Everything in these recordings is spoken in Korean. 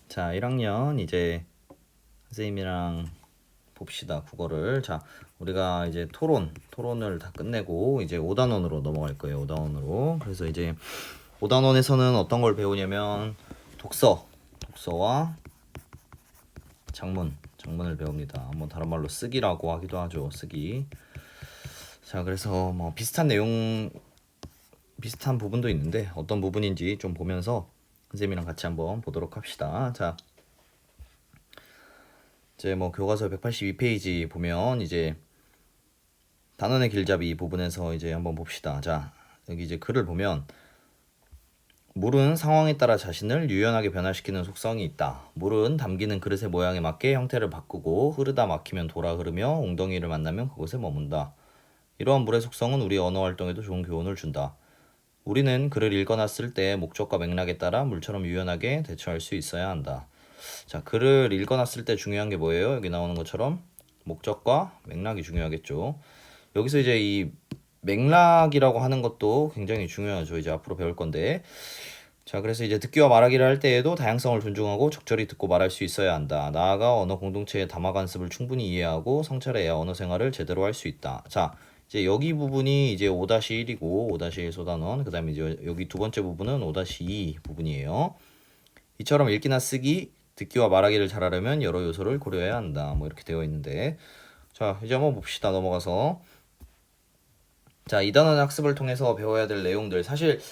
자, 1학년 이제 선생님이랑 봅시다. 국어를. 자, 우리가 이제 토론을 다 끝내고 이제 5단원으로 넘어갈 거예요. 5단원으로. 그래서 이제 5단원에서는 어떤 걸 배우냐면 독서와 장문을 배웁니다. 한번 다른 말로 쓰기라고 하기도 하죠. 쓰기. 자, 그래서 뭐 비슷한 부분도 있는데 어떤 부분인지 좀 보면서 선생님이랑 같이 한번 보도록 합시다. 자, 이제 뭐 교과서 182페이지 보면 이제 단원의 길잡이 부분에서 이제 한번 봅시다. 자, 여기 이제 글을 보면 물은 상황에 따라 자신을 유연하게 변화시키는 속성이 있다. 물은 담기는 그릇의 모양에 맞게 형태를 바꾸고 흐르다 막히면 돌아 흐르며 웅덩이를 만나면 그곳에 머문다. 이러한 물의 속성은 우리 언어 활동에도 좋은 교훈을 준다. 우리는 글을 읽거나 쓸 때 목적과 맥락에 따라 물처럼 유연하게 대처할 수 있어야 한다. 자, 글을 읽거나 쓸 때 중요한 게 뭐예요? 여기 나오는 것처럼 목적과 맥락이 중요하겠죠. 여기서 이제 이 맥락이라고 하는 것도 굉장히 중요하죠. 이제 앞으로 배울 건데. 자, 그래서 이제 듣기와 말하기를 할 때에도 다양성을 존중하고 적절히 듣고 말할 수 있어야 한다. 나아가 언어 공동체의 담화 관습을 충분히 이해하고 성찰해야 언어 생활을 제대로 할 수 있다. 자, 이제 여기 부분이 이제 5-1이고 5-1 소단원, 그 다음에 이제 여기 두 번째 부분은 5-2 부분이에요. 이처럼 읽기나 쓰기, 듣기와 말하기를 잘하려면 여러 요소를 고려해야 한다. 뭐 이렇게 되어 있는데, 자, 이제 한번 봅시다. 넘어가서. 자, 이 단원 학습을 통해서 배워야 될 내용들. 사실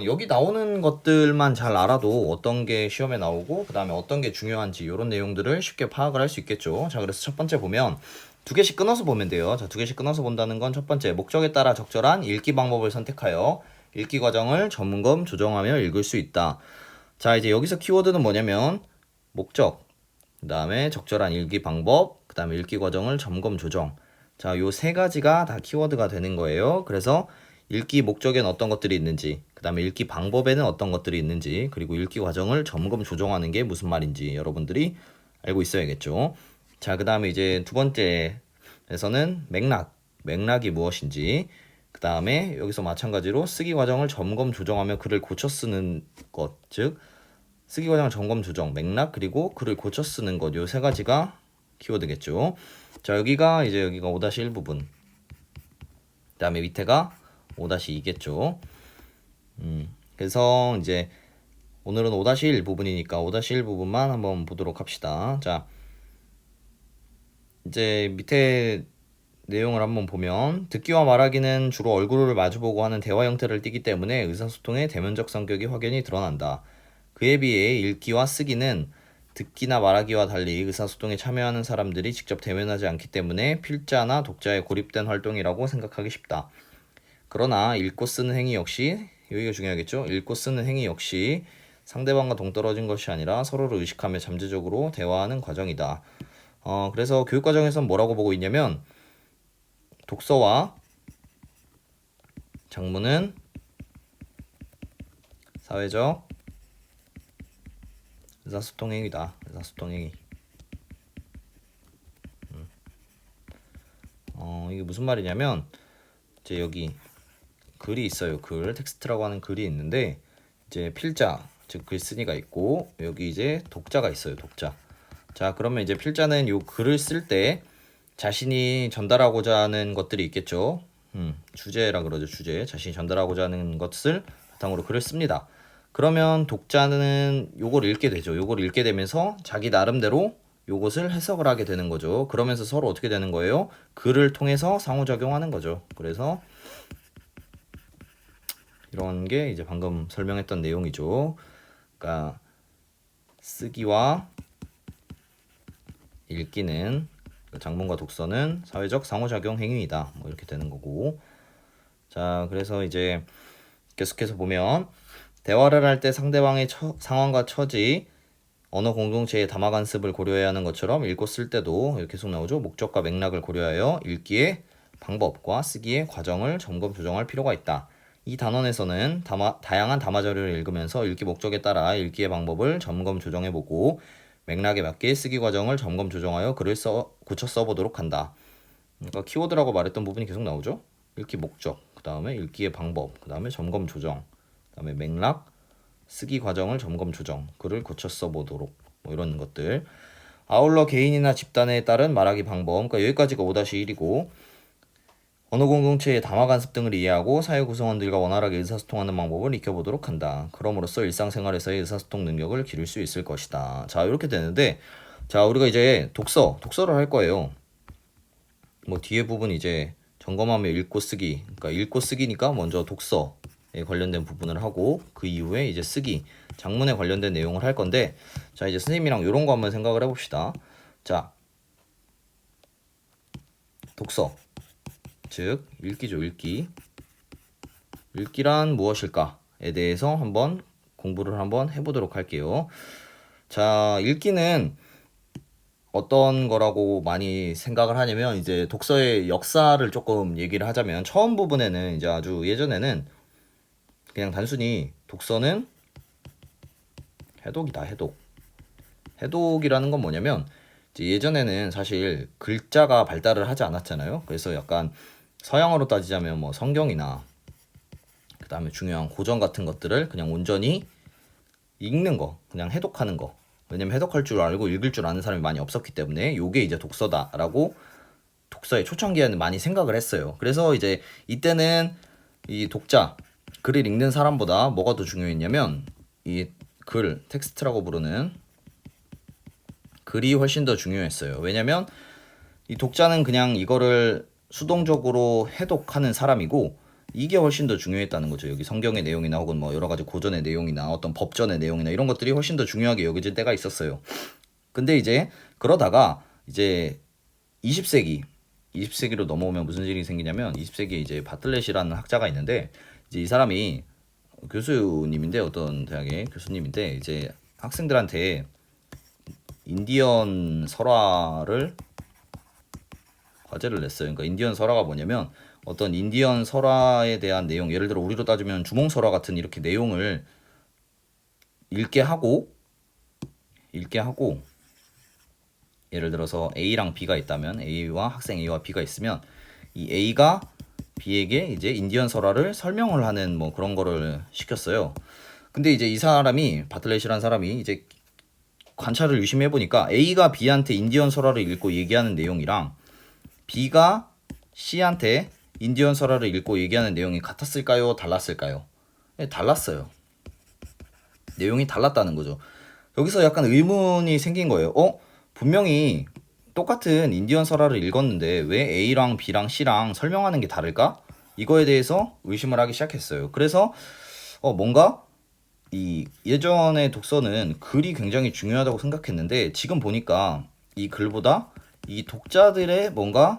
여기 나오는 것들만 잘 알아도 어떤 게 시험에 나오고 그 다음에 어떤 게 중요한지 이런 내용들을 쉽게 파악을 할 수 있겠죠. 자, 그래서 첫 번째 보면 두 개씩 끊어서 보면 돼요. 자, 두 개씩 끊어서 본다는 건 첫 번째, 목적에 따라 적절한 읽기 방법을 선택하여 읽기 과정을 점검, 조정하며 읽을 수 있다. 자, 이제 여기서 키워드는 뭐냐면 목적, 그 다음에 적절한 읽기 방법, 그 다음에 읽기 과정을 점검, 조정. 자, 요 세 가지가 다 키워드가 되는 거예요. 그래서 읽기 목적에는 어떤 것들이 있는지, 그 다음에 읽기 방법에는 어떤 것들이 있는지, 그리고 읽기 과정을 점검, 조정하는 게 무슨 말인지 여러분들이 알고 있어야겠죠. 자, 그 다음에 이제 두 번째에서는 맥락이 무엇인지, 그 다음에 여기서 마찬가지로 쓰기 과정을 점검, 조정하며 글을 고쳐 쓰는 것, 즉 쓰기 과정을 점검, 조정, 맥락, 그리고 글을 고쳐 쓰는 것, 요 세 가지가 키워드겠죠. 자, 여기가 5-1 부분. 그 다음에 밑에가 5-2겠죠. 그래서 이제 오늘은 5-1 부분이니까 5-1 부분만 한번 보도록 합시다. 자, 이제 밑에 내용을 한번 보면 듣기와 말하기는 주로 얼굴을 마주보고 하는 대화 형태를 띠기 때문에 의사소통의 대면적 성격이 확연히 드러난다. 그에 비해 읽기와 쓰기는 듣기나 말하기와 달리 의사소통에 참여하는 사람들이 직접 대면하지 않기 때문에 필자나 독자에 고립된 활동이라고 생각하기 쉽다. 그러나 읽고 쓰는 행위 역시, 여기가 중요하겠죠? 읽고 쓰는 행위 역시 상대방과 동떨어진 것이 아니라 서로를 의식하며 잠재적으로 대화하는 과정이다. 그래서 교육과정에서는 뭐라고 보고 있냐면 독서와 장문은 사회적 의사소통 행위다. 의사소통 행위. 이게 무슨 말이냐면 이제 여기 글이 있어요. 텍스트라고 하는 글이 있는데 이제 필자, 즉 글쓴이가 있고 여기 이제 독자가 있어요. 독자. 자, 그러면 이제 필자는 요 글을 쓸 때 자신이 전달하고자 하는 것들이 있겠죠. 주제라 그러죠. 주제. 자신이 전달하고자 하는 것을 바탕으로 글을 씁니다. 그러면 독자는 요걸 읽게 되죠. 요걸 읽게 되면서 자기 나름대로 요것을 해석을 하게 되는 거죠. 그러면서 서로 어떻게 되는 거예요? 글을 통해서 상호작용하는 거죠. 그래서 이런 게 이제 방금 설명했던 내용이죠. 그러니까 쓰기와 읽기는, 장문과 독서는 사회적 상호작용 행위이다. 뭐 이렇게 되는 거고. 자, 그래서 이제 계속해서 보면 대화를 할 때 상대방의 상황과 처지, 언어 공동체의 담화 관습을 고려해야 하는 것처럼 읽고 쓸 때도 이렇게 계속 나오죠. 목적과 맥락을 고려하여 읽기의 방법과 쓰기의 과정을 점검 조정할 필요가 있다. 이 단원에서는 다양한 담화 자료를 읽으면서 읽기 목적에 따라 읽기의 방법을 점검 조정해보고 맥락에 맞게 쓰기 과정을 점검 조정하여 글을 고쳐 써보도록 한다. 그러니까 키워드라고 말했던 부분이 계속 나오죠. 읽기 목적, 그 다음에 읽기의 방법, 그 다음에 점검 조정, 그 다음에 맥락, 쓰기 과정을 점검 조정, 글을 고쳐 써보도록 뭐 이런 것들. 아울러 개인이나 집단에 따른 말하기 방법, 그러니까 여기까지가 5-1이고 언어 공동체의 담화 간섭 등을 이해하고 사회 구성원들과 원활하게 의사소통하는 방법을 익혀보도록 한다. 그럼으로써 일상생활에서의 의사소통 능력을 기를 수 있을 것이다. 자, 이렇게 되는데, 자, 우리가 이제 독서를 할 거예요. 뭐 뒤에 부분 이제 점검하며 읽고 쓰기, 그러니까 읽고 쓰기니까 먼저 독서에 관련된 부분을 하고 그 이후에 이제 쓰기, 장문에 관련된 내용을 할 건데, 자, 이제 선생님이랑 이런 거 한번 생각을 해봅시다. 자, 독서, 즉 읽기죠. 읽기란 무엇일까에 대해서 한번 공부를 한번 해보도록 할게요. 자, 읽기는 어떤 거라고 많이 생각을 하냐면 이제 독서의 역사를 조금 얘기를 하자면 처음 부분에는 이제 아주 예전에는 그냥 단순히 독서는 해독이다. 해독이라는 건 뭐냐면 이제 예전에는 사실 글자가 발달을 하지 않았잖아요. 그래서 약간 서양어로 따지자면 뭐 성경이나 그 다음에 중요한 고전 같은 것들을 그냥 온전히 읽는 거, 그냥 해독하는 거. 왜냐면 해독할 줄 알고 읽을 줄 아는 사람이 많이 없었기 때문에 요게 이제 독서다라고 독서의 초창기에는 많이 생각을 했어요. 그래서 이제 이때는 이 독자, 글을 읽는 사람보다 뭐가 더 중요했냐면 이 글, 텍스트라고 부르는 글이 훨씬 더 중요했어요. 왜냐면 이 독자는 그냥 이거를 수동적으로 해독하는 사람이고 이게 훨씬 더 중요했다는 거죠. 여기 성경의 내용이나 혹은 뭐 여러 가지 고전의 내용이나 어떤 법전의 내용이나 이런 것들이 훨씬 더 중요하게 여겨질 때가 있었어요. 근데 이제 그러다가 이제 20세기로 넘어오면 무슨 일이 생기냐면 20세기에 이제 바틀렛이라는 학자가 있는데 이제 이 사람이 교수님인데 어떤 대학의 교수님인데 이제 학생들한테 인디언 설화를 과제를 냈어요. 그러니까 인디언 설화가 뭐냐면 어떤 인디언 설화에 대한 내용, 예를 들어 우리로 따지면 주몽 설화 같은 이렇게 내용을 읽게 하고 예를 들어서 A랑 B가 있다면 A와 학생 A와 B가 있으면 이 A가 B에게 이제 인디언 설화를 설명을 하는 뭐 그런 거를 시켰어요. 근데 이제 이 사람이 바틀렛이라는 사람이 이제 관찰을 유심히 해보니까 A가 B한테 인디언 설화를 읽고 얘기하는 내용이랑 B가 C한테 인디언 설화를 읽고 얘기하는 내용이 같았을까요? 달랐을까요? 네, 달랐어요. 내용이 달랐다는 거죠. 여기서 약간 의문이 생긴 거예요. 분명히 똑같은 인디언 설화를 읽었는데 왜 A랑 B랑 C랑 설명하는 게 다를까? 이거에 대해서 의심을 하기 시작했어요. 그래서 뭔가 이 예전의 독서는 글이 굉장히 중요하다고 생각했는데 지금 보니까 이 글보다 이 독자들의 뭔가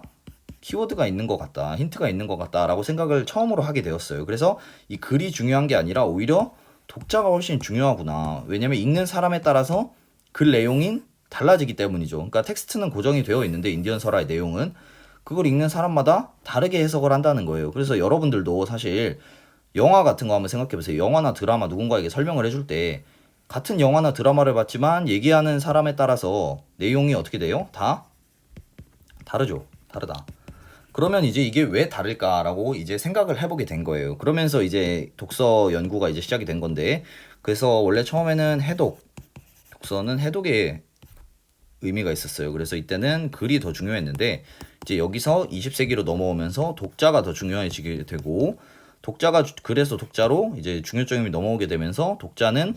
키워드가 있는 것 같다, 힌트가 있는 것 같다라고 생각을 처음으로 하게 되었어요. 그래서 이 글이 중요한 게 아니라 오히려 독자가 훨씬 중요하구나. 왜냐면 읽는 사람에 따라서 글 내용이 달라지기 때문이죠. 그러니까 텍스트는 고정이 되어 있는데 인디언 설화의 내용은 그걸 읽는 사람마다 다르게 해석을 한다는 거예요. 그래서 여러분들도 사실 영화 같은 거 한번 생각해 보세요. 영화나 드라마 누군가에게 설명을 해줄 때 같은 영화나 드라마를 봤지만 얘기하는 사람에 따라서 내용이 어떻게 돼요? 다 다르죠. 다르다. 그러면 이제 이게 왜 다를까라고 이제 생각을 해보게 된 거예요. 그러면서 이제 독서 연구가 이제 시작이 된 건데, 그래서 원래 처음에는 독서는 해독의 의미가 있었어요. 그래서 이때는 글이 더 중요했는데, 이제 여기서 20세기로 넘어오면서 독자가 더 중요해지게 되고, 그래서 독자로 이제 중요점이 넘어오게 되면서 독자는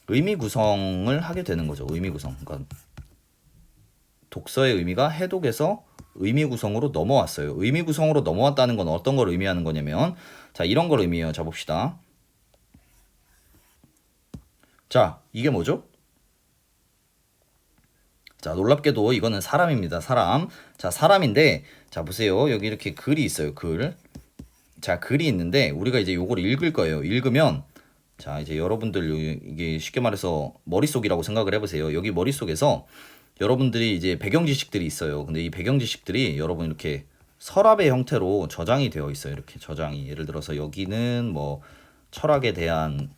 의미 구성을 하게 되는 거죠. 의미 구성. 그러니까 독서의 의미가 해독에서 의미 구성으로 넘어왔어요. 의미 구성으로 넘어왔다는 건 어떤 걸 의미하는 거냐면, 자, 이런 걸 의미해요. 자, 봅시다. 자, 이게 뭐죠? 자, 놀랍게도 이거는 사람입니다. 사람. 자, 사람인데, 자, 보세요. 여기 이렇게 글이 있어요. 글. 자, 글이 있는데, 우리가 이제 요걸 읽을 거예요. 읽으면, 자, 이제 여러분들, 이게 쉽게 말해서 머릿속이라고 생각을 해보세요. 여기 머릿속에서 여러분들이 이제 배경 지식들이 있어요. 근데 이 배경 지식들이 여러분 이렇게 서랍의 형태로 저장이 되어 있어요. 이렇게 저장이. 예를 들어서 여기는 뭐 철학에 대한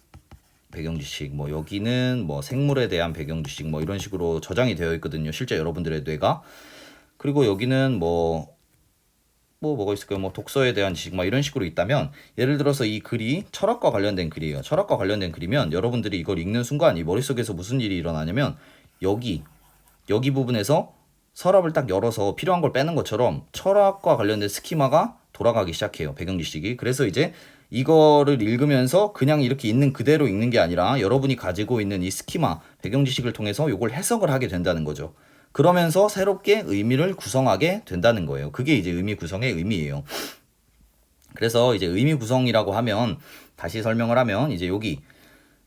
배경 지식, 뭐 여기는 뭐 생물에 대한 배경 지식, 뭐 이런 식으로 저장이 되어 있거든요. 실제 여러분들의 뇌가. 그리고 여기는 뭐 뭐 뭐가 있을까요? 뭐 독서에 대한 지식 막 이런 식으로 있다면 예를 들어서 이 글이 철학과 관련된 글이에요. 철학과 관련된 글이면 여러분들이 이걸 읽는 순간 이 머릿속에서 무슨 일이 일어나냐면 여기 부분에서 서랍을 딱 열어서 필요한 걸 빼는 것처럼 철학과 관련된 스키마가 돌아가기 시작해요. 배경 지식이. 그래서 이제 이거를 읽으면서 그냥 이렇게 있는 그대로 읽는 게 아니라 여러분이 가지고 있는 이 스키마, 배경 지식을 통해서 이걸 해석을 하게 된다는 거죠. 그러면서 새롭게 의미를 구성하게 된다는 거예요. 그게 이제 의미 구성의 의미예요. 그래서 이제 의미 구성이라고 하면 다시 설명을 하면 이제 여기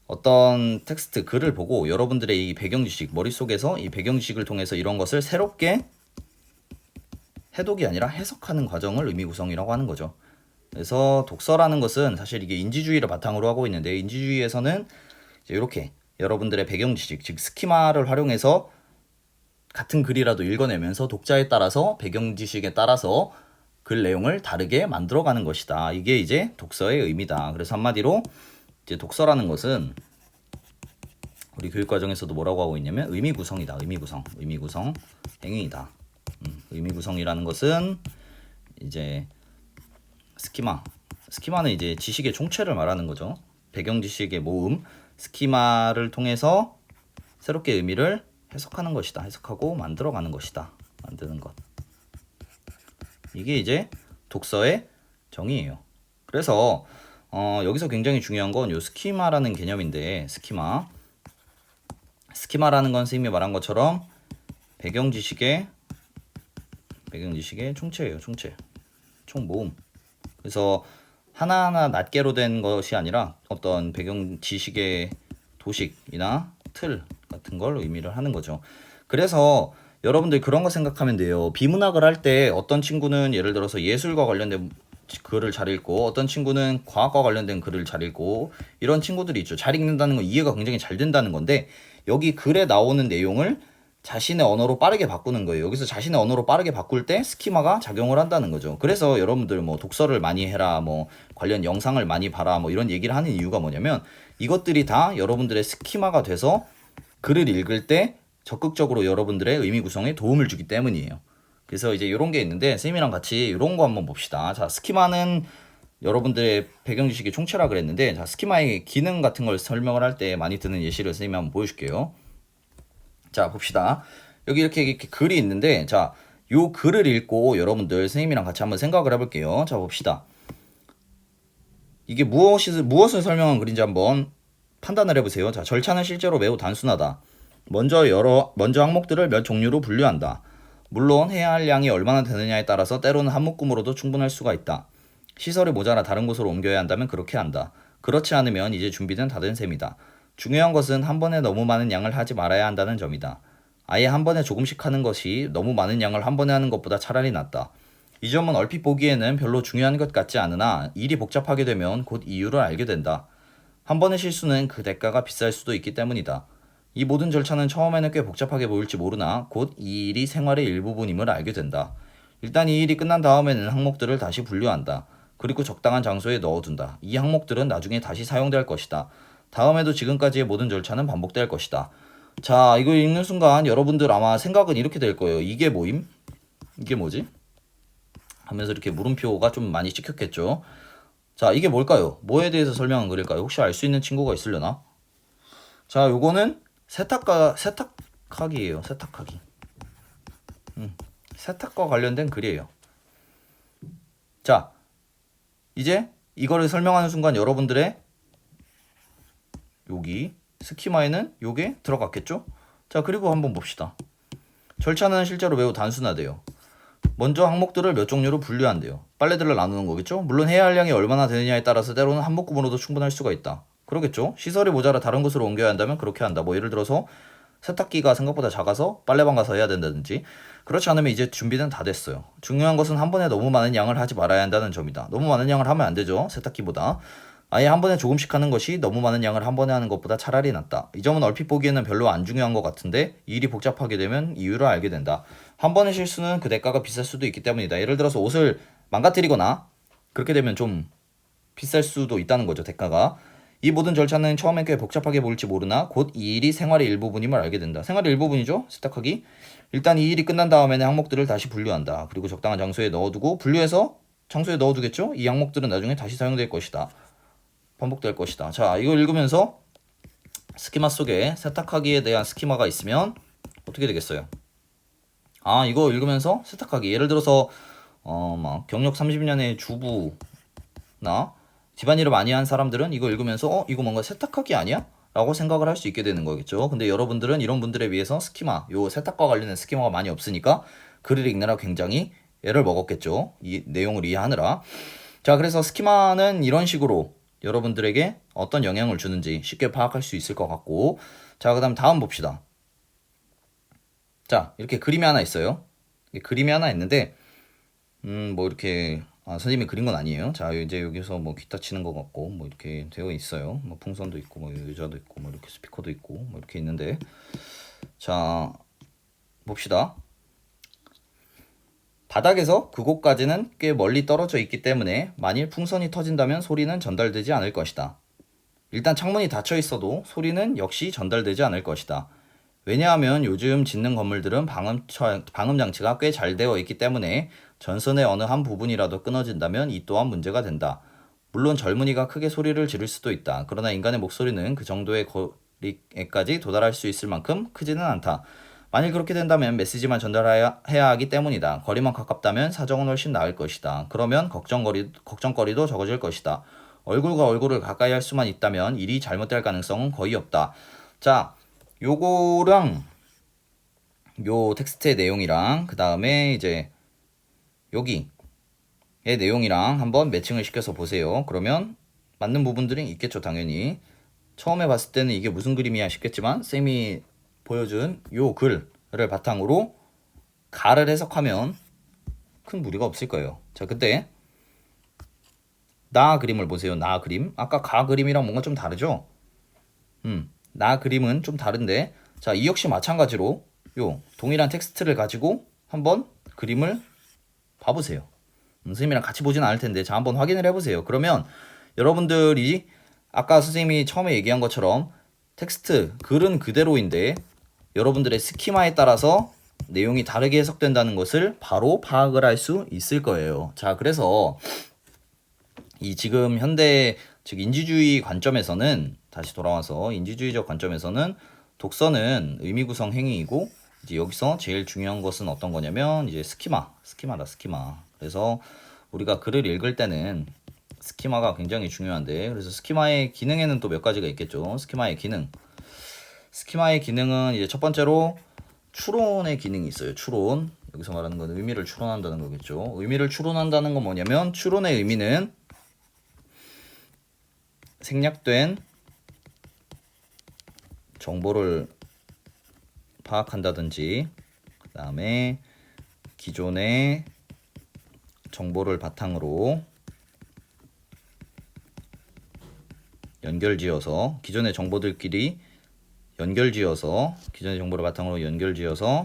어떤 텍스트 글을 보고 여러분들의 이 배경 지식 머릿속에서 이 배경 지식을 통해서 이런 것을 새롭게 해독이 아니라 해석하는 과정을 의미 구성이라고 하는 거죠. 그래서 독서라는 것은 사실 이게 인지주의를 바탕으로 하고 있는데 인지주의에서는 이제 이렇게 여러분들의 배경 지식 즉 스키마를 활용해서 같은 글이라도 읽어내면서 독자에 따라서 배경 지식에 따라서 글 내용을 다르게 만들어가는 것이다. 이게 이제 독서의 의미다. 그래서 한마디로 이제 독서라는 것은 우리 교육과정에서도 뭐라고 하고 있냐면 의미 구성이다. 의미 구성 행위이다. 의미 구성이라는 것은 이제 스키마는 이제 지식의 총체를 말하는 거죠. 배경 지식의 모음, 스키마를 통해서 새롭게 의미를 해석하는 것이다. 해석하고 만들어가는 것이다. 만드는 것. 이게 이제 독서의 정의예요. 그래서 여기서 굉장히 중요한 건 요 스키마라는 개념인데 스키마라는 건 선생님이 말한 것처럼 배경 지식의 총체예요. 총모음. 그래서 하나하나 낱개로 된 것이 아니라 어떤 배경 지식의 도식이나 틀 같은 걸 의미를 하는 거죠. 그래서 여러분들 그런 거 생각하면 돼요. 비문학을 할 때 어떤 친구는 예를 들어서 예술과 관련된 글을 잘 읽고 어떤 친구는 과학과 관련된 글을 잘 읽고 이런 친구들이 있죠. 잘 읽는다는 건 이해가 굉장히 잘 된다는 건데 여기 글에 나오는 내용을 자신의 언어로 빠르게 바꾸는 거예요. 여기서 자신의 언어로 빠르게 바꿀 때 스키마가 작용을 한다는 거죠. 그래서 여러분들 뭐 독서를 많이 해라, 뭐 관련 영상을 많이 봐라, 뭐 이런 얘기를 하는 이유가 뭐냐면 이것들이 다 여러분들의 스키마가 돼서 글을 읽을 때 적극적으로 여러분들의 의미 구성에 도움을 주기 때문이에요. 그래서 이제 이런 게 있는데 선생님이랑 같이 이런 거 한번 봅시다. 자, 스키마는 여러분들의 배경 지식의 총체라 그랬는데 자, 스키마의 기능 같은 걸 설명을 할 때 많이 드는 예시를 선생님이 한번 보여줄게요. 자, 봅시다. 여기 이렇게 글이 있는데 자, 요 글을 읽고 여러분들 선생님이랑 같이 한번 생각을 해볼게요. 자, 봅시다. 이게 무엇을 설명한 글인지 한번 판단을 해보세요. 자, 절차는 실제로 매우 단순하다. 먼저 항목들을 몇 종류로 분류한다. 물론 해야 할 양이 얼마나 되느냐에 따라서 때로는 한 묶음으로도 충분할 수가 있다. 시설이 모자라 다른 곳으로 옮겨야 한다면 그렇게 한다. 그렇지 않으면 이제 준비는 다 된 셈이다. 중요한 것은 한 번에 너무 많은 양을 하지 말아야 한다는 점이다. 아예 한 번에 조금씩 하는 것이 너무 많은 양을 한 번에 하는 것보다 차라리 낫다. 이 점은 얼핏 보기에는 별로 중요한 것 같지 않으나 일이 복잡하게 되면 곧 이유를 알게 된다. 한 번의 실수는 그 대가가 비쌀 수도 있기 때문이다. 이 모든 절차는 처음에는 꽤 복잡하게 보일지 모르나 곧 이 일이 생활의 일부분임을 알게 된다. 일단 이 일이 끝난 다음에는 항목들을 다시 분류한다. 그리고 적당한 장소에 넣어둔다. 이 항목들은 나중에 다시 사용될 것이다. 다음에도 지금까지의 모든 절차는 반복될 것이다. 자, 이거 읽는 순간 여러분들 아마 생각은 이렇게 될 거예요. 이게 뭐임? 이게 뭐지? 하면서 이렇게 물음표가 좀 많이 찍혔겠죠. 자, 이게 뭘까요? 뭐에 대해서 설명한 글일까요? 혹시 알 수 있는 친구가 있으려나? 자, 요거는 세탁하기예요. 세탁하기. 세탁과 관련된 글이에요. 자, 이제 이거를 설명하는 순간 여러분들의 여기 스키마에는 요게 들어갔겠죠? 자, 그리고 한번 봅시다. 절차는 실제로 매우 단순하대요. 먼저 항목들을 몇 종류로 분류한대요. 빨래들을 나누는 거겠죠? 물론 해야 할 양이 얼마나 되느냐에 따라서 때로는 한 묶음으로도 충분할 수가 있다. 그러겠죠? 시설이 모자라 다른 곳으로 옮겨야 한다면 그렇게 한다. 뭐 예를 들어서 세탁기가 생각보다 작아서 빨래방 가서 해야 된다든지. 그렇지 않으면 이제 준비는 다 됐어요. 중요한 것은 한 번에 너무 많은 양을 하지 말아야 한다는 점이다. 너무 많은 양을 하면 안 되죠. 세탁기보다. 아예 한 번에 조금씩 하는 것이 너무 많은 양을 한 번에 하는 것보다 차라리 낫다. 이 점은 얼핏 보기에는 별로 안 중요한 것 같은데 일이 복잡하게 되면 이유를 알게 된다. 한 번의 실수는 그 대가가 비쌀 수도 있기 때문이다. 예를 들어서 옷을 망가뜨리거나 그렇게 되면 좀 비쌀 수도 있다는 거죠. 대가가. 이 모든 절차는 처음엔 꽤 복잡하게 보일지 모르나 곧 이 일이 생활의 일부분임을 알게 된다. 생활의 일부분이죠. 세탁하기. 일단 이 일이 끝난 다음에는 항목들을 다시 분류한다. 그리고 적당한 장소에 넣어두고 분류해서 장소에 넣어두겠죠. 이 항목들은 나중에 다시 사용될 것이다. 반복될 것이다. 자, 이거 읽으면서 스키마 속에 세탁하기에 대한 스키마가 있으면 어떻게 되겠어요? 아, 이거 읽으면서 세탁하기. 예를 들어서 막 경력 30년의 주부나 집안일을 많이 한 사람들은 이거 읽으면서 이거 뭔가 세탁하기 아니야? 라고 생각을 할 수 있게 되는 거겠죠. 근데 여러분들은 이런 분들에 비해서 스키마, 요 세탁과 관련된 스키마가 많이 없으니까 글을 읽느라 굉장히 애를 먹었겠죠. 이 내용을 이해하느라. 자, 그래서 스키마는 이런 식으로 여러분들에게 어떤 영향을 주는지 쉽게 파악할 수 있을 것 같고, 자, 그 다음 봅시다. 자, 이렇게 그림이 하나 있어요. 그림이 하나 있는데 뭐 이렇게 선생님이 그린 건 아니에요. 자, 이제 여기서 뭐 기타 치는 것 같고 뭐 이렇게 되어 있어요. 뭐 풍선도 있고 뭐 의자도 있고 뭐 이렇게 스피커도 있고 뭐 이렇게 있는데, 자, 봅시다. 바닥에서 그곳까지는 꽤 멀리 떨어져 있기 때문에 만일 풍선이 터진다면 소리는 전달되지 않을 것이다. 일단 창문이 닫혀 있어도 소리는 역시 전달되지 않을 것이다. 왜냐하면 요즘 짓는 건물들은 방음 장치가 꽤 잘 되어 있기 때문에 전선의 어느 한 부분이라도 끊어진다면 이 또한 문제가 된다. 물론 젊은이가 크게 소리를 지를 수도 있다. 그러나 인간의 목소리는 그 정도의 거리에까지 도달할 수 있을 만큼 크지는 않다. 만일 그렇게 된다면 메시지만 전달해야 하기 때문이다. 거리만 가깝다면 사정은 훨씬 나을 것이다. 그러면 걱정거리도 적어질 것이다. 얼굴과 얼굴을 가까이 할 수만 있다면 일이 잘못될 가능성은 거의 없다. 자, 요거랑 요 텍스트의 내용이랑 그 다음에 이제 여기의 내용이랑 한번 매칭을 시켜서 보세요. 그러면 맞는 부분들이 있겠죠, 당연히. 처음에 봤을 때는 이게 무슨 그림이야 싶겠지만 쌤이 보여준 요 글을 바탕으로 가를 해석하면 큰 무리가 없을 거예요. 자, 그때 나 그림을 보세요. 나 그림. 아까 가 그림이랑 뭔가 좀 다르죠? 나 그림은 좀 다른데, 자, 이 역시 마찬가지로 요 동일한 텍스트를 가지고 한번 그림을 봐보세요. 선생님이랑 같이 보진 않을 텐데, 자, 한번 확인을 해보세요. 그러면 여러분들이 아까 선생님이 처음에 얘기한 것처럼 텍스트, 글은 그대로인데 여러분들의 스키마에 따라서 내용이 다르게 해석된다는 것을 바로 파악을 할 수 있을 거예요. 자, 그래서 이 지금 현대 즉 인지주의 관점에서는, 다시 돌아와서 인지주의적 관점에서는 독서는 의미 구성 행위이고, 이제 여기서 제일 중요한 것은 어떤 거냐면 이제 스키마다, 스키마. 그래서 우리가 글을 읽을 때는 스키마가 굉장히 중요한데, 그래서 스키마의 기능에는 또 몇 가지가 있겠죠. 스키마의 기능은 이제 첫 번째로 추론의 기능이 있어요. 추론. 여기서 말하는 건 의미를 추론한다는 거겠죠. 의미를 추론한다는 건 뭐냐면, 추론의 의미는 생략된 정보를 파악한다든지, 그 다음에 기존의 정보를 바탕으로 연결지어서, 기존의 정보들끼리 연결지어서, 기존의 정보를 바탕으로 연결지어서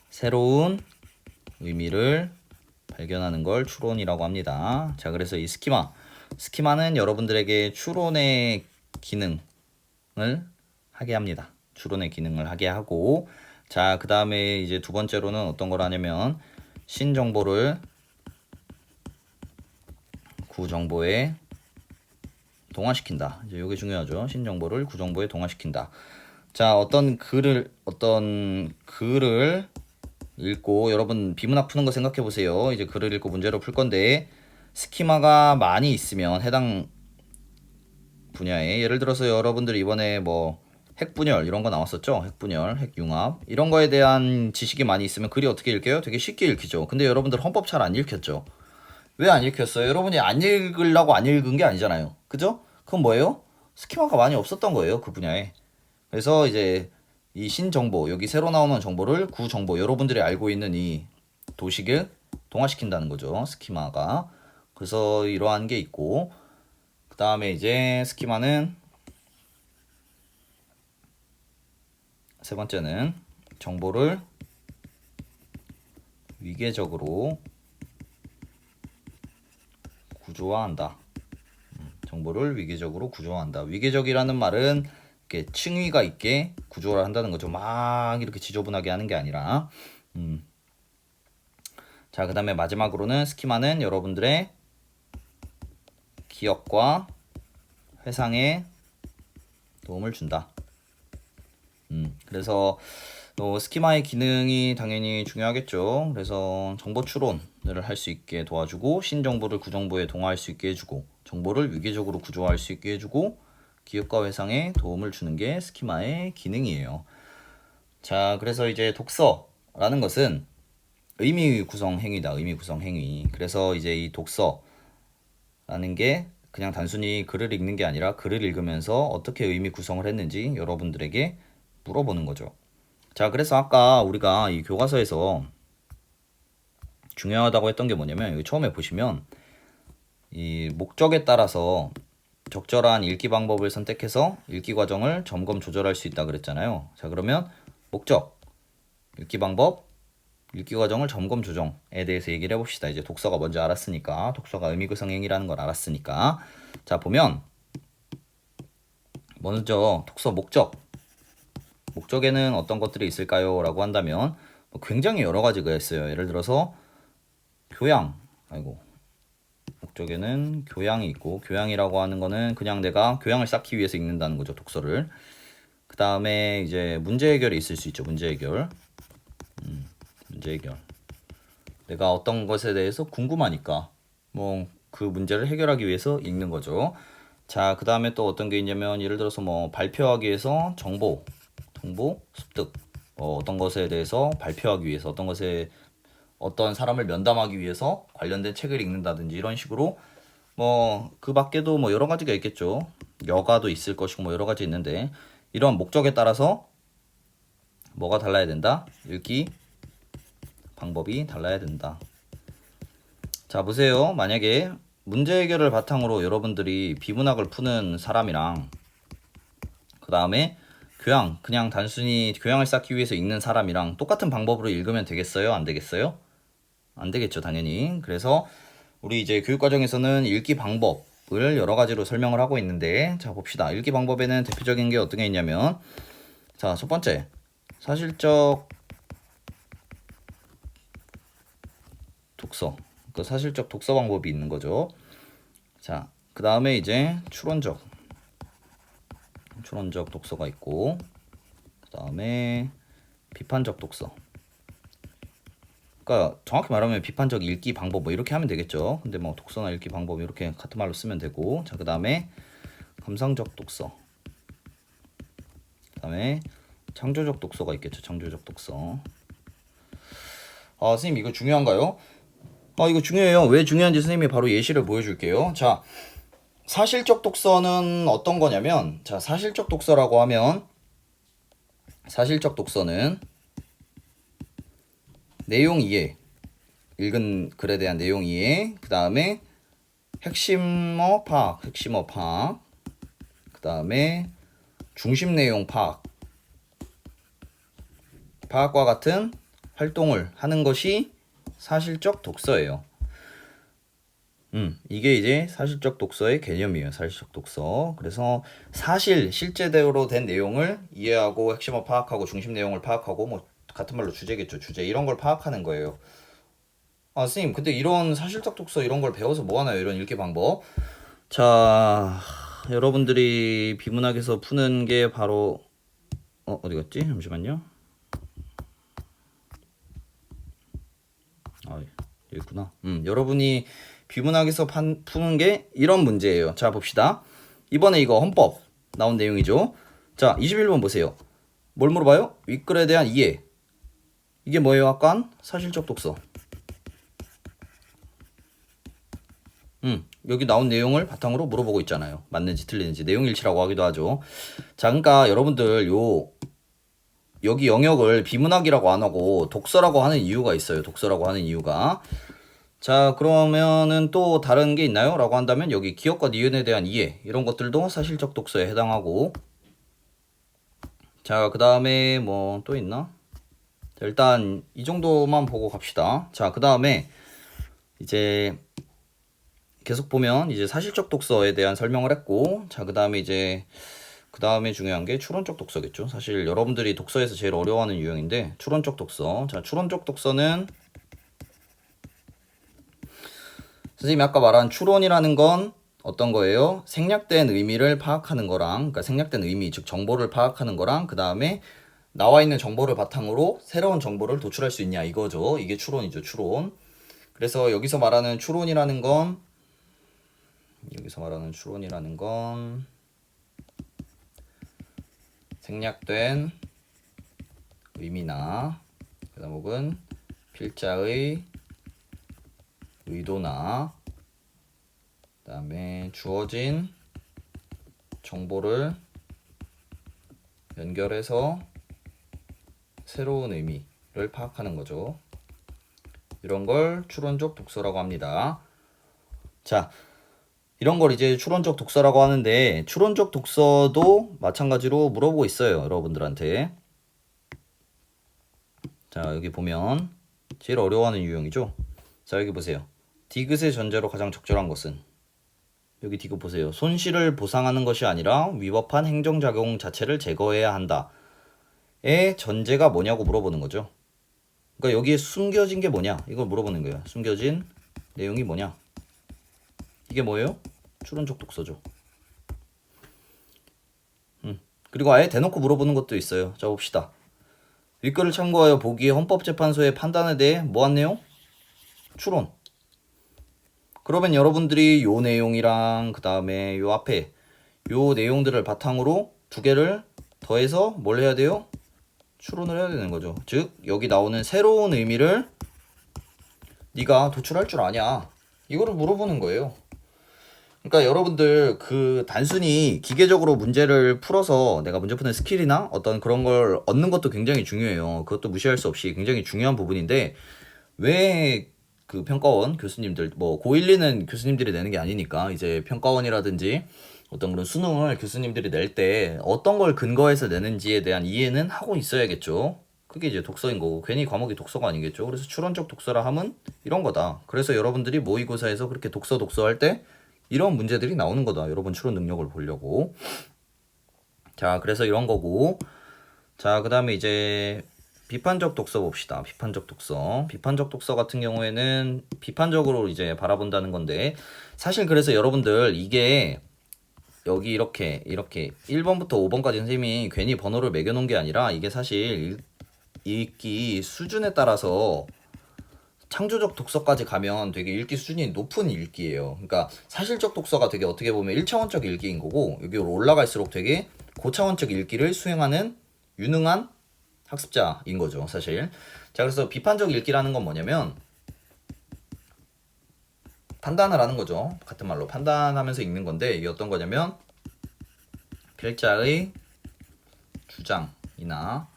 새로운 의미를 발견하는 걸 추론이라고 합니다. 자, 그래서 이 스키마는 여러분들에게 추론의 기능을 하게 합니다. 추론의 기능을 하게 하고, 자, 그 다음에 이제 두 번째로는 어떤 걸 하냐면 신정보를 구정보에 동화시킨다. 이제 이게 중요하죠. 신정보를 구정보에 동화시킨다. 자, 어떤 글을 읽고, 여러분 비문학 푸는 거 생각해 보세요. 이제 글을 읽고 문제로 풀 건데, 스키마가 많이 있으면 해당 분야에, 예를 들어서 여러분들 이번에 뭐 핵분열 이런 거 나왔었죠. 핵분열, 핵융합 이런 거에 대한 지식이 많이 있으면 글이 어떻게 읽혀요? 되게 쉽게 읽히죠. 근데 여러분들 헌법 잘 안 읽혔죠. 왜 안 읽혔어요? 여러분이 안 읽으려고 안 읽은 게 아니잖아요. 그죠? 그건 뭐예요? 스키마가 많이 없었던 거예요, 그 분야에. 그래서 이제 이 신정보, 여기 새로 나오는 정보를 구정보, 여러분들이 알고 있는 이 도식을 동화시킨다는 거죠, 스키마가. 그래서 이러한 게 있고, 그 다음에 이제 스키마는 세 번째는 정보를 위계적으로 구조화한다. 정보를 위계적으로 구조한다. 위계적이라는 말은 이렇게 층위가 있게 구조를 한다는 거죠. 막 이렇게 지저분하게 하는 게 아니라. 자, 그 다음에 마지막으로는 스키마는 여러분들의 기억과 회상에 도움을 준다. 그래서 스키마의 기능이 당연히 중요하겠죠. 그래서 정보 추론을 할 수 있게 도와주고, 신정보를 구정보에 동화할 수 있게 해주고, 정보를 위계적으로 구조할 수 있게 해주고, 기억과 회상에 도움을 주는 게 스키마의 기능이에요. 자, 그래서 이제 독서라는 것은 의미 구성 행위다. 의미 구성 행위. 그래서 이제 이 독서라는 게 그냥 단순히 글을 읽는 게 아니라 글을 읽으면서 어떻게 의미 구성을 했는지 여러분들에게 물어보는 거죠. 자, 그래서 아까 우리가 이 교과서에서 중요하다고 했던 게 뭐냐면, 여기 처음에 보시면 이 목적에 따라서 적절한 읽기 방법을 선택해서 읽기 과정을 점검 조절할 수 있다 그랬잖아요. 자, 그러면 목적, 읽기 방법, 읽기 과정을 점검 조정에 대해서 얘기를 해봅시다. 이제 독서가 뭔지 알았으니까, 독서가 의미 구성 행위라는 걸 알았으니까. 자, 보면 먼저 독서 목적에는 어떤 것들이 있을까요? 라고 한다면 굉장히 여러 가지가 있어요. 예를 들어서 목적에는 교양이 있고, 교양이라고 하는 거는 그냥 내가 교양을 쌓기 위해서 읽는다는 거죠, 독서를. 그 다음에 이제 문제 해결이 있을 수 있죠. 문제 해결. 내가 어떤 것에 대해서 궁금하니까 뭐 그 문제를 해결하기 위해서 읽는 거죠. 자, 그 다음에 또 어떤 게 있냐면, 예를 들어서 뭐 발표하기 위해서 정보 습득, 어떤 것에 대해서 발표하기 위해서, 어떤 사람을 면담하기 위해서 관련된 책을 읽는다든지, 이런 식으로 뭐 그 밖에도 뭐 여러 가지가 있겠죠. 여가도 있을 것이고 뭐 여러 가지 있는데, 이런 목적에 따라서 뭐가 달라야 된다? 읽기 방법이 달라야 된다. 자, 보세요. 만약에 문제 해결을 바탕으로 여러분들이 비문학을 푸는 사람이랑, 그 다음에 그냥 단순히 교양을 쌓기 위해서 읽는 사람이랑 똑같은 방법으로 읽으면 되겠어요? 안 되겠어요? 안 되겠죠, 당연히. 그래서 우리 이제 교육과정에서는 읽기 방법을 여러 가지로 설명을 하고 있는데, 자, 봅시다. 읽기 방법에는 대표적인 게 어떤 게 있냐면, 자, 첫 번째, 사실적 독서. 그 사실적 독서 방법이 있는 거죠. 자, 그 다음에 이제 추론적 독서가 있고, 그 다음에 비판적 독서. 그러니까 정확히 말하면 비판적 읽기 방법 뭐 이렇게 하면 되겠죠. 근데 뭐 독서나 읽기 방법 이렇게 같은 말로 쓰면 되고, 자, 그 다음에 감상적 독서, 그 다음에 창조적 독서가 있겠죠. 창조적 독서. 아, 선생님 이거 중요한가요? 이거 중요해요. 왜 중요한지 선생님이 바로 예시를 보여줄게요. 자, 사실적 독서는 어떤 거냐면, 자, 사실적 독서라고 하면, 사실적 독서는 내용 이해, 읽은 글에 대한 내용 이해, 그 다음에 핵심어 파악, 그 다음에 중심 내용 파악과 같은 활동을 하는 것이 사실적 독서예요. 이게 이제 사실적 독서의 개념이에요. 사실적 독서. 그래서 실제대로 된 내용을 이해하고, 핵심어 파악하고, 중심 내용을 파악하고, 뭐 같은 말로 주제겠죠. 주제, 이런 걸 파악하는 거예요. 아, 선생님, 근데 이런 사실적 독서 이런 걸 배워서 뭐 하나요? 이런 읽기 방법. 자, 여러분들이 비문학에서 푸는 게 바로 어디 갔지? 잠시만요. 여기 있구나. 여러분이 비문학에서 푸는 게 이런 문제예요. 자, 봅시다. 이번에 이거 헌법 나온 내용이죠. 자, 21번 보세요. 뭘 물어봐요? 윗글에 대한 이해. 이게 뭐예요? 아까 사실적 독서. 여기 나온 내용을 바탕으로 물어보고 있잖아요. 맞는지 틀리는지. 내용일치라고 하기도 하죠. 자, 그러니까 여러분들 여기 영역을 비문학이라고 안 하고 독서라고 하는 이유가 있어요. 독서라고 하는 이유가. 자, 그러면은 또 다른 게 있나요? 라고 한다면, 여기 기억과 니은에 대한 이해, 이런 것들도 사실적 독서에 해당하고, 자, 그 다음에 뭐 또 있나? 자, 일단 이 정도만 보고 갑시다. 자, 그 다음에 이제 계속 보면 이제 사실적 독서에 대한 설명을 했고, 자, 그 다음에 중요한 게 추론적 독서겠죠. 사실 여러분들이 독서에서 제일 어려워하는 유형인데, 추론적 독서. 자, 추론적 독서는 선생님이 아까 말한 추론이라는 건 어떤 거예요? 생략된 의미를 파악하는 거랑, 그러니까 생략된 의미, 즉 정보를 파악하는 거랑, 그 다음에 나와 있는 정보를 바탕으로 새로운 정보를 도출할 수 있냐 이거죠. 이게 추론이죠, 추론. 그래서 여기서 말하는 추론이라는 건 생략된 의미나 그다음 혹은 필자의 의도나 그다음에 주어진 정보를 연결해서 새로운 의미를 파악하는 거죠. 이런 걸 추론적 독서라고 합니다. 자, 이런 걸 이제 추론적 독서라고 하는데, 추론적 독서도 마찬가지로 물어보고 있어요, 여러분들한테. 자, 여기 보면 제일 어려워하는 유형이죠. 자, 여기 보세요. 디귿의 전제로 가장 적절한 것은, 여기 디귿 보세요. 손실을 보상하는 것이 아니라 위법한 행정작용 자체를 제거해야 한다. 의 전제가 뭐냐고 물어보는 거죠. 그러니까 여기에 숨겨진 게 뭐냐, 이걸 물어보는 거예요. 숨겨진 내용이 뭐냐. 이게 뭐예요? 추론적 독서죠. 그리고 아예 대놓고 물어보는 것도 있어요. 자, 봅시다. 윗글을 참고하여 보기에 헌법재판소의 판단에 대해 뭐한 내용? 추론. 그러면 여러분들이 요 내용이랑 그 다음에 요 앞에 요 내용들을 바탕으로 두 개를 더해서 뭘 해야 돼요? 추론을 해야 되는 거죠. 즉 여기 나오는 새로운 의미를 네가 도출할 줄 아냐, 이거를 물어보는 거예요. 그러니까 여러분들 그 단순히 기계적으로 문제를 풀어서 내가 문제 푸는 스킬이나 어떤 그런 걸 얻는 것도 굉장히 중요해요. 그것도 무시할 수 없이 굉장히 중요한 부분인데, 왜 그 평가원 교수님들, 뭐 고1, 2는 교수님들이 내는 게 아니니까 이제 평가원이라든지 어떤 그런 수능을 교수님들이 낼 때 어떤 걸 근거해서 내는지에 대한 이해는 하고 있어야겠죠. 그게 이제 독서인 거고, 괜히 과목이 독서가 아니겠죠. 그래서 추론적 독서라 함은 이런 거다. 그래서 여러분들이 모의고사에서 그렇게 독서 할 때 이런 문제들이 나오는 거다. 여러분 추론 능력을 보려고. 자, 그래서 이런 거고. 자, 그 다음에 이제 비판적 독서 봅시다. 비판적 독서 같은 경우에는 비판적으로 이제 바라본다는 건데, 사실 그래서 여러분들 이게 여기 이렇게 1번부터 5번까지 선생님이 괜히 번호를 매겨놓은 게 아니라, 이게 사실 읽기 수준에 따라서 창조적 독서까지 가면 되게 읽기 수준이 높은 읽기예요. 그러니까 사실적 독서가 되게 어떻게 보면 1차원적 읽기인 거고, 여기 올라갈수록 되게 고차원적 읽기를 수행하는 유능한 학습자인 거죠, 사실. 자, 그래서 비판적 읽기라는 건 뭐냐면 판단을 하는 거죠. 같은 말로 판단하면서 읽는 건데, 이게 어떤 거냐면 필자의 주장이나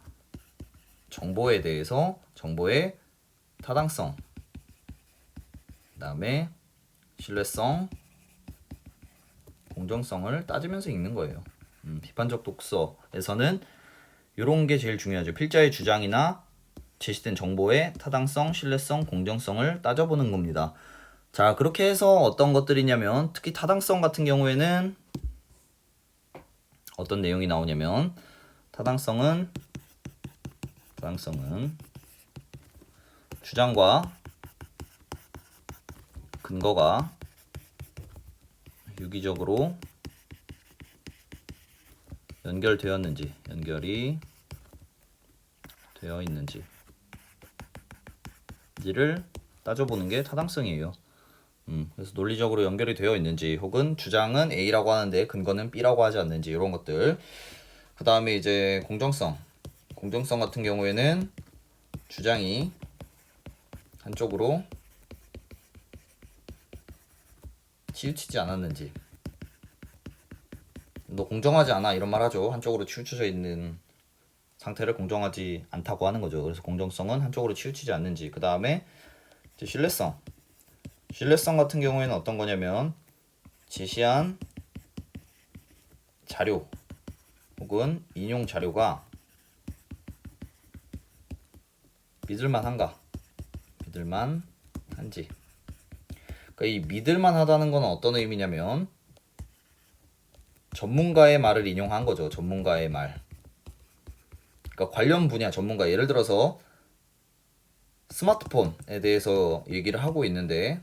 정보에 대해서 정보의 타당성, 그 다음에 신뢰성, 공정성을 따지면서 읽는 거예요. 비판적 독서에서는 이런 게 제일 중요하죠. 필자의 주장이나 제시된 정보의 타당성, 신뢰성, 공정성을 따져보는 겁니다. 자, 그렇게 해서 어떤 것들이냐면, 특히 타당성 같은 경우에는 어떤 내용이 나오냐면, 타당성은 주장과 근거가 유기적으로 연결이 되어 있는지를 따져보는 게 타당성이에요. 그래서 논리적으로 연결이 되어 있는지, 혹은 주장은 A라고 하는데 근거는 B라고 하지 않는지, 이런 것들. 그 다음에 이제 공정성 같은 경우에는 주장이 한쪽으로 치우치지 않았는지. 너 공정하지 않아, 이런 말 하죠. 한쪽으로 치우쳐져 있는 상태를 공정하지 않다고 하는 거죠. 그래서 공정성은 한쪽으로 치우치지 않는지. 그 다음에 이제 신뢰성 같은 경우에는 어떤 거냐면, 제시한 자료 혹은 인용 자료가 믿을만한지. 그러니까 이 믿을만하다는 건 어떤 의미냐면 전문가의 말을 인용한 거죠. 전문가의 말. 그러니까 관련 분야 전문가, 예를 들어서 스마트폰에 대해서 얘기를 하고 있는데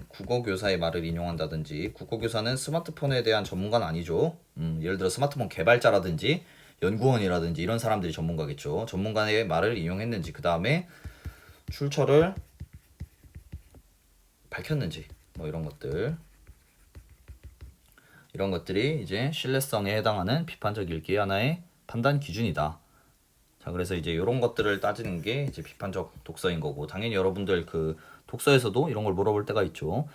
국어교사의 말을 인용한다든지, 국어교사는 스마트폰에 대한 전문가는 아니죠. 예를 들어 스마트폰 개발자라든지 연구원이라든지 이런 사람들이 전문가겠죠. 전문가의 말을 인용했는지, 그 다음에 출처를 밝혔는지, 뭐 이런 것들이 이제 신뢰성에 해당하는 비판적 읽기의 하나의 판단 기준이다. 자, 그래서 이제 이런 것들을 따지는 게 이제 비판적 독서인 거고, 당연히 여러분들 그 독서에서도 이런 걸 물어볼 때가 있죠.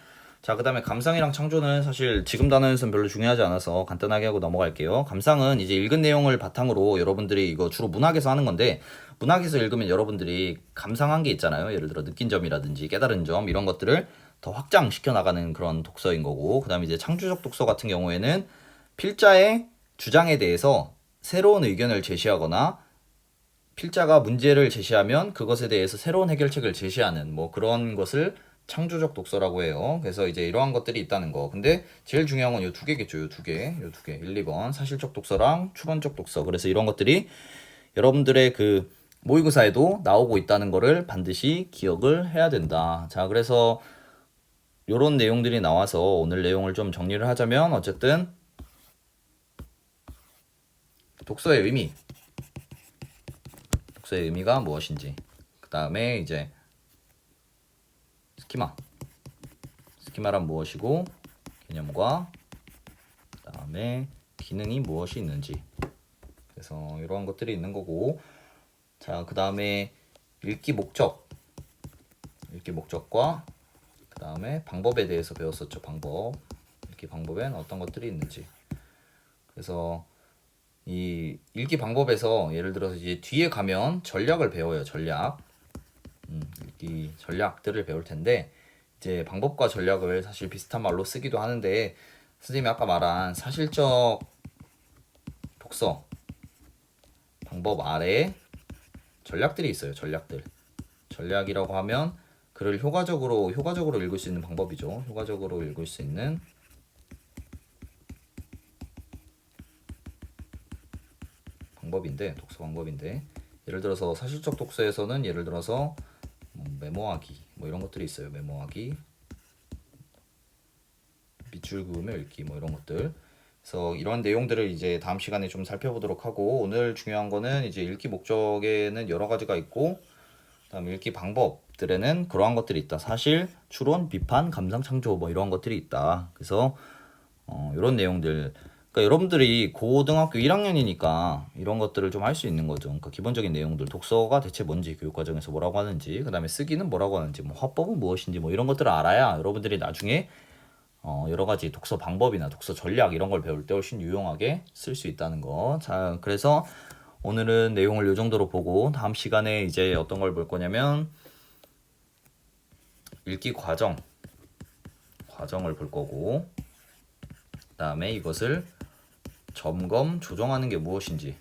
자, 그 다음에 감상이랑 창조는 사실 지금 단어에서는 별로 중요하지 않아서 간단하게 하고 넘어갈게요. 감상은 이제 읽은 내용을 바탕으로 여러분들이 이거 주로 문학에서 하는 건데, 문학에서 읽으면 여러분들이 감상한 게 있잖아요. 예를 들어 느낀 점이라든지 깨달은 점, 이런 것들을 더 확장시켜 나가는 그런 독서인 거고, 그 다음에 이제 창조적 독서 같은 경우에는 필자의 주장에 대해서 새로운 의견을 제시하거나 필자가 문제를 제시하면 그것에 대해서 새로운 해결책을 제시하는 뭐 그런 것을 창조적 독서라고 해요. 그래서 이제 이러한 것들이 있다는 거. 근데 제일 중요한 건 요 두 개겠죠. 요 두 개. 1, 2번. 사실적 독서랑 추론적 독서. 그래서 이런 것들이 여러분들의 그 모의고사에도 나오고 있다는 거를 반드시 기억을 해야 된다. 자, 그래서 요런 내용들이 나와서 오늘 내용을 좀 정리를 하자면, 어쨌든 독서의 의미가 무엇인지, 그 다음에 이제 스키마란 무엇이고, 개념과 그 다음에 기능이 무엇이 있는지, 그래서 이러한 것들이 있는 거고, 자, 그 다음에 읽기 목적과 그 다음에 방법에 대해서 배웠었죠. 읽기 방법엔 어떤 것들이 있는지. 그래서 이 읽기 방법에서 예를 들어서 이제 뒤에 가면 전략을 배워요. 읽기 전략들을 배울 텐데, 이제 방법과 전략을 사실 비슷한 말로 쓰기도 하는데, 선생님이 아까 말한 사실적 독서 방법 아래에 전략들이 있어요. 전략이라고 하면 글을 효과적으로 읽을 수 있는 방법이죠. 효과적으로 읽을 수 있는 독서 방법인데, 예를 들어서 사실적 독서에서는 예를 들어서 메모하기 뭐 이런 것들이 있어요. 메모하기, 밑줄 그으며 읽기 뭐 이런 것들. 그래서 이런 내용들을 이제 다음 시간에 좀 살펴보도록 하고, 오늘 중요한 거는 이제 읽기 목적에는 여러 가지가 있고, 그다음 읽기 방법들에는 그러한 것들이 있다. 사실, 추론, 비판, 감상, 창조 뭐 이런 것들이 있다. 그래서 이런 내용들, 그러니까 여러분들이 고등학교 1학년이니까 이런 것들을 좀 할 수 있는 거죠. 그러니까 기본적인 내용들, 독서가 대체 뭔지, 교육과정에서 뭐라고 하는지, 그 다음에 쓰기는 뭐라고 하는지, 뭐 화법은 무엇인지 뭐 이런 것들을 알아야 여러분들이 나중에 여러 가지 독서 방법이나 독서 전략 이런 걸 배울 때 훨씬 유용하게 쓸 수 있다는 거. 자, 그래서 오늘은 내용을 요 정도로 보고, 다음 시간에 이제 어떤 걸 볼 거냐면 읽기 과정을 볼 거고, 그 다음에 이것을 점검, 조정하는 게 무엇인지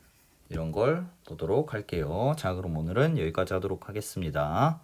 이런 걸 보도록 할게요. 자, 그럼 오늘은 여기까지 하도록 하겠습니다.